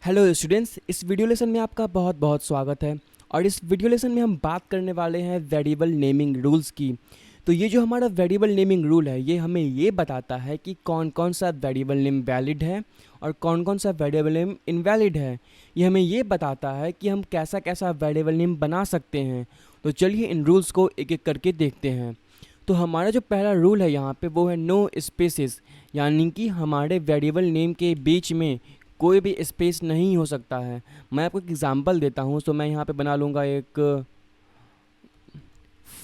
Hello students, इस video lesson में आपका बहुत बहुत स्वागत है। और इस वीडियो लेसन में हम बात करने वाले हैं वेरिएबल नेमिंग रूल्स की। तो ये जो हमारा वेरिएबल नेमिंग रूल है, ये हमें ये बताता है कि कौन कौन सा वेरिएबल नेम वैलिड है और कौन कौन सा वेरिएबल नेम इनवैलिड है। ये हमें ये बताता है कि हम कैसा कैसा वेरिएबल नेम बना सकते हैं। तो चलिए इन रूल्स को एक एक करके देखते हैं। तो हमारा जो पहला रूल है यहाँ पे वो है नो स्पेसेस, यानी कि हमारे वेरिएबल नेम के बीच में कोई भी स्पेस नहीं हो सकता है। मैं आपको एक एग्जांपल देता हूँ। तो मैं यहाँ पे बना लूँगा एक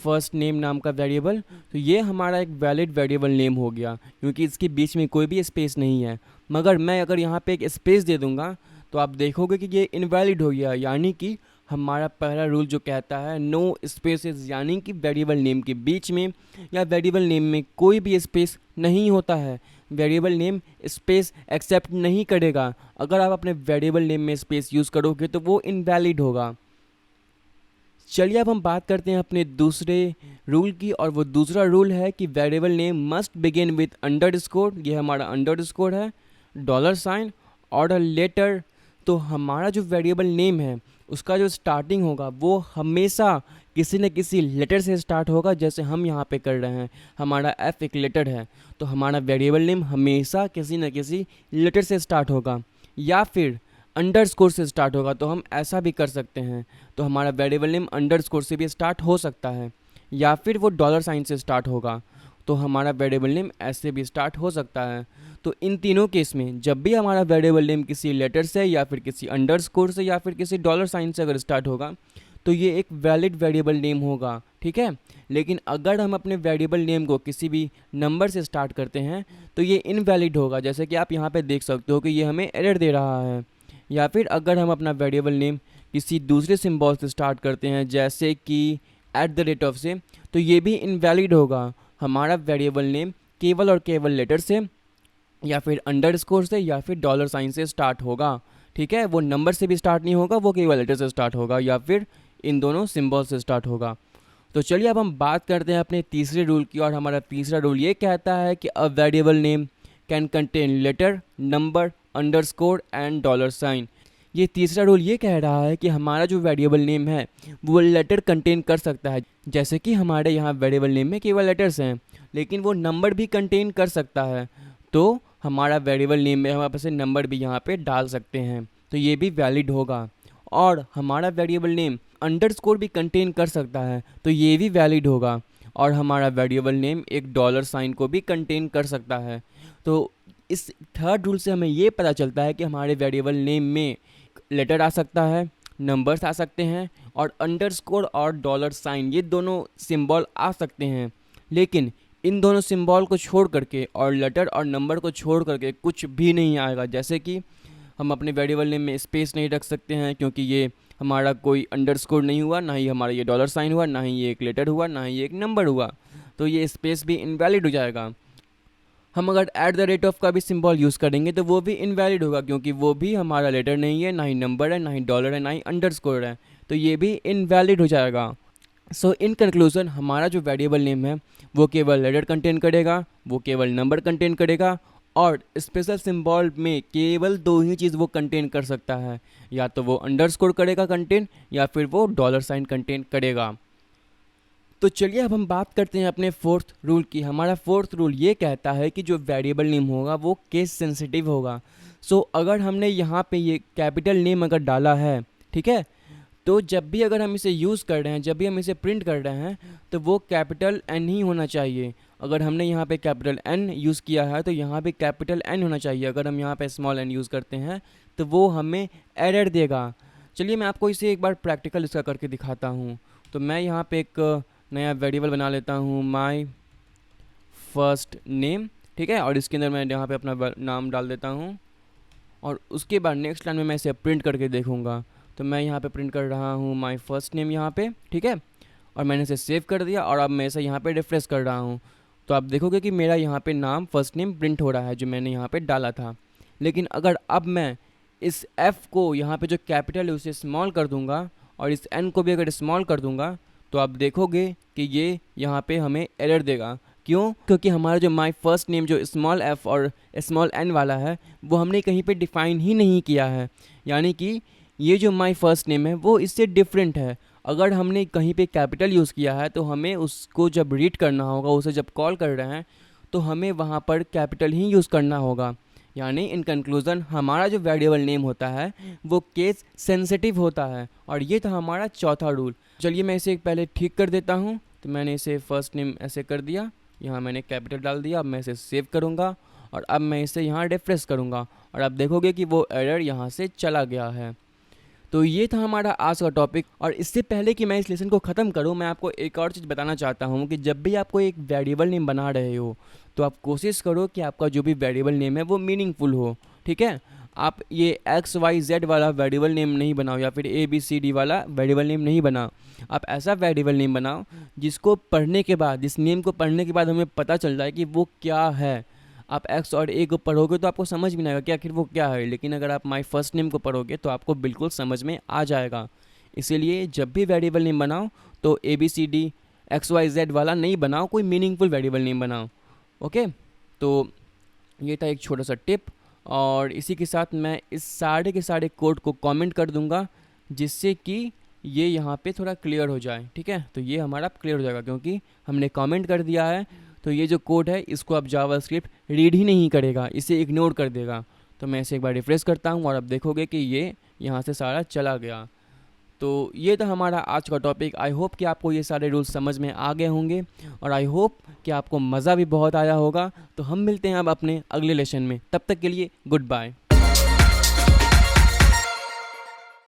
फर्स्ट नेम नाम का वेरिएबल। तो ये हमारा एक वैलिड वेरिएबल नेम हो गया क्योंकि इसके बीच में कोई भी स्पेस नहीं है। मगर मैं अगर यहाँ पे एक स्पेस दे दूँगा तो आप देखोगे कि ये इनवैलिड हो गया, यानी कि हमारा पहला रूल जो कहता है नो स्पेसेस, यानी कि वेरिएबल नेम के बीच में या वेरिएबल नेम में कोई भी स्पेस नहीं होता है। वेरिएबल नेम स्पेस एक्सेप्ट नहीं करेगा। अगर आप अपने वेरिएबल नेम में स्पेस यूज़ करोगे तो वो इनवैलिड होगा। चलिए अब हम बात करते हैं अपने दूसरे रूल की, और वो दूसरा रूल है कि variable name must begin with underscore. ये हमारा अंडरस्कोर है, डॉलर साइन और अ लेटर। तो हमारा जो वेरिएबल नेम है उसका जो स्टार्टिंग होगा वो हमेशा किसी न किसी लेटर से स्टार्ट होगा। जैसे हम यहाँ पे कर रहे हैं, हमारा एफ एक लेटर है, तो हमारा वेरिएबल नेम हमेशा किसी न किसी लेटर से स्टार्ट होगा, या फिर अंडरस्कोर से स्टार्ट होगा। तो हम ऐसा भी कर सकते हैं। तो हमारा वेरिएबल नेम अंडरस्कोर से भी स्टार्ट हो सकता है, या फिर वो डॉलर साइन से स्टार्ट होगा। तो हमारा वेरिएबल नेम ऐसे भी स्टार्ट हो सकता है। तो इन तीनों केस में जब भी हमारा वेरिएबल नेम किसी लेटर से या फिर किसी अंडरस्कोर से या फिर किसी डॉलर साइन से अगर स्टार्ट होगा तो ये एक वैलिड वेरिएबल नेम होगा, ठीक है। लेकिन अगर हम अपने वेरिएबल नेम को किसी भी नंबर से स्टार्ट करते हैं तो ये इनवैलिड होगा। जैसे कि आप यहाँ पे देख सकते हो कि ये हमें एरर दे रहा है। या फिर अगर हम अपना वेरिएबल नेम किसी दूसरे सिंबल से स्टार्ट करते हैं, जैसे कि @ ऑफ से, तो ये भी इनवैलिड होगा। हमारा वेरिएबल नेम केवल और केवल लेटर से या फिर अंडरस्कोर से या फिर डॉलर साइन से स्टार्ट होगा, ठीक है। वो नंबर से भी स्टार्ट नहीं होगा, वो केवल लेटर से स्टार्ट होगा या फिर इन दोनों सिंबल से स्टार्ट होगा। तो चलिए अब हम बात करते हैं अपने तीसरे रूल की, और हमारा तीसरा रूल ये कहता है कि uh variable name can contain letter, number, underscore and dollar sign. ये तीसरा रूल ये कह रहा है कि हमारा जो वेरिएबल नेम है वो लेटर कंटेन कर सकता है। जैसे कि हमारे यहाँ वेरिएबल नेम में केवल लेटर्स हैं, लेकिन वो नंबर भी कंटेन कर सकता है। तो हमारा वेरिएबल नेम में हम आपसे नंबर भी यहाँ पे डाल सकते हैं, तो ये भी वैलिड होगा। और हमारा वेरिएबल नेम अंडरस्कोर भी कंटेन कर सकता है, तो ये भी वैलिड होगा। और हमारा वेरिएबल नेम एक डॉलर साइन को भी कंटेन कर सकता है। तो इस थर्ड रूल से हमें ये पता चलता है कि हमारे वेरिएबल नेम में लेटर आ सकता है, नंबर्स आ सकते हैं, और अंडरस्कोर और डॉलर साइन ये दोनों सिंबल आ सकते हैं। लेकिन इन दोनों सिंबल को छोड़ करके और लेटर और नंबर को छोड़ करके कुछ भी नहीं आएगा। जैसे कि हम अपने वेरिएबल नेम में स्पेस नहीं रख सकते हैं, क्योंकि ये हमारा कोई अंडरस्कोर नहीं हुआ, ना ही हमारा ये डॉलर साइन हुआ, ना ही ये एक लेटर हुआ, ना ही ये एक नंबर हुआ। तो ये स्पेस भी इनवैलिड हो जाएगा। हम अगर @ का भी सिंबल यूज़ करेंगे तो वो भी इनवैलिड होगा, क्योंकि वो भी हमारा लेटर नहीं है, ना ही नंबर है, ना ही डॉलर है, ना ही अंडरस्कोर है। तो ये भी इनवैलिड हो जाएगा। सो इन कंक्लूजन हमारा जो वेरिएबल नेम है वो केवल लेटर कंटेन करेगा, वो केवल नंबर कंटेन करेगा, और स्पेशल सिंबल में केवल दो ही चीज़ वो कंटेन कर सकता है, या तो वो अंडरस्कोर करेगा कंटेन, या फिर वो डॉलर साइन कंटेन करेगा। तो चलिए अब हम बात करते हैं अपने फोर्थ रूल की। हमारा फोर्थ रूल ये कहता है कि जो वेरिएबल नेम होगा वो केस सेंसिटिव होगा। सो अगर हमने यहाँ पे ये कैपिटल नेम अगर डाला है, ठीक है, तो जब भी अगर हम इसे यूज़ कर रहे हैं, जब भी हम इसे प्रिंट कर रहे हैं, तो वो कैपिटल एन ही होना चाहिए। अगर हमने यहाँ पे कैपिटल एन यूज़ किया है तो यहाँ पे कैपिटल एन होना चाहिए। अगर हम यहाँ पे स्मॉल एन यूज़ करते हैं तो वो हमें एरर देगा। चलिए मैं आपको इसे एक बार प्रैक्टिकल इसका करके दिखाता हूँ। तो मैं यहाँ पे एक नया वेरिएबल बना लेता हूँ, माई फर्स्ट नेम, ठीक है, और इसके अंदर मैं यहाँ पे अपना नाम डाल देता हूँ। और उसके बाद नेक्स्ट लाइन में मैं इसे प्रिंट करके देखूँगा। तो मैं यहाँ पे प्रिंट कर रहा हूँ माई फर्स्ट नेम यहाँ पे, ठीक है, और मैंने इसे सेव कर दिया, और अब मैं इसे यहाँ पे रिफ्रेश कर रहा हूँ। तो आप देखोगे कि मेरा यहाँ पे नाम फर्स्ट नेम प्रिंट हो रहा है जो मैंने यहाँ पे डाला था। लेकिन अगर अब मैं इस F को यहाँ पे जो कैपिटल है उसे स्मॉल कर दूँगा, और इस N को भी अगर स्मॉल कर दूँगा, तो आप देखोगे कि ये यहाँ पे हमें एरर देगा, क्यों? क्योंकि हमारा जो माई फर्स्ट नेम जो स्मॉल एफ और स्मॉल एन वाला है वो हमने कहीं पे डिफ़ाइन ही नहीं किया है। यानी कि ये जो माई फर्स्ट नेम है वो इससे डिफरेंट है। अगर हमने कहीं पे कैपिटल यूज़ किया है तो हमें उसको जब रीड करना होगा, उसे जब कॉल कर रहे हैं तो हमें वहाँ पर कैपिटल ही यूज़ करना होगा। यानी इन कंक्लूज़न हमारा जो वेरिएबल नेम होता है वो केस सेंसिटिव होता है। और ये था हमारा चौथा रूल। चलिए मैं इसे पहले ठीक कर देता हूँ। तो मैंने इसे फर्स्ट नेम ऐसे कर दिया, यहाँ मैंने कैपिटल डाल दिया। अब मैं इसे सेव करूँगा और अब मैं इसे यहाँ रिफ्रेश करूँगा और आप देखोगे कि वो एरर यहाँ से चला गया है। तो ये था हमारा आज का टॉपिक। और इससे पहले कि मैं इस लेसन को ख़त्म करूँ, मैं आपको एक और चीज़ बताना चाहता हूँ कि जब भी आपको एक वेरिएबल नेम बना रहे हो तो आप कोशिश करो कि आपका जो भी वेरिएबल नेम है वो मीनिंगफुल हो। ठीक है, आप ये XYZ वाला वेरिएबल नेम नहीं बनाओ या फिर ABCD वाला वेरिएबल नेम नहीं बनाओ। आप ऐसा वेरिएबल नेम बनाओ जिसको पढ़ने के बाद, जिस नेम को पढ़ने के बाद हमें पता चल जाए कि वो क्या है। आप एक्स और ए को पढ़ोगे तो आपको समझ भी नहीं आएगा कि आखिर वो क्या है, लेकिन अगर आप माई फर्स्ट नेम को पढ़ोगे तो आपको बिल्कुल समझ में आ जाएगा। इसीलिए जब भी वेरिएबल नेम बनाओ तो ABCD XYZ वाला नहीं बनाओ, कोई मीनिंगफुल वेरिएबल नेम बनाओ। ओके, तो ये था एक छोटा सा टिप। और इसी के साथ मैं इस सारे के सारे कोड को कमेंट कर दूंगा जिससे कि ये यहाँ पे थोड़ा क्लियर हो जाए। ठीक है, तो ये हमारा क्लियर हो जाएगा क्योंकि हमने कमेंट कर दिया है। तो ये जो कोड है इसको अब जावास्क्रिप्ट रीड ही नहीं करेगा, इसे इग्नोर कर देगा। तो मैं इसे एक बार रिफ्रेश करता हूँ और अब देखोगे कि ये यहाँ से सारा चला गया। तो ये था हमारा आज का टॉपिक। आई होप कि आपको ये सारे रूल्स समझ में आ गए होंगे और आई होप कि आपको मज़ा भी बहुत आया होगा। तो हम मिलते हैं अब अपने अगले लेसन में, तब तक के लिए गुड बाय।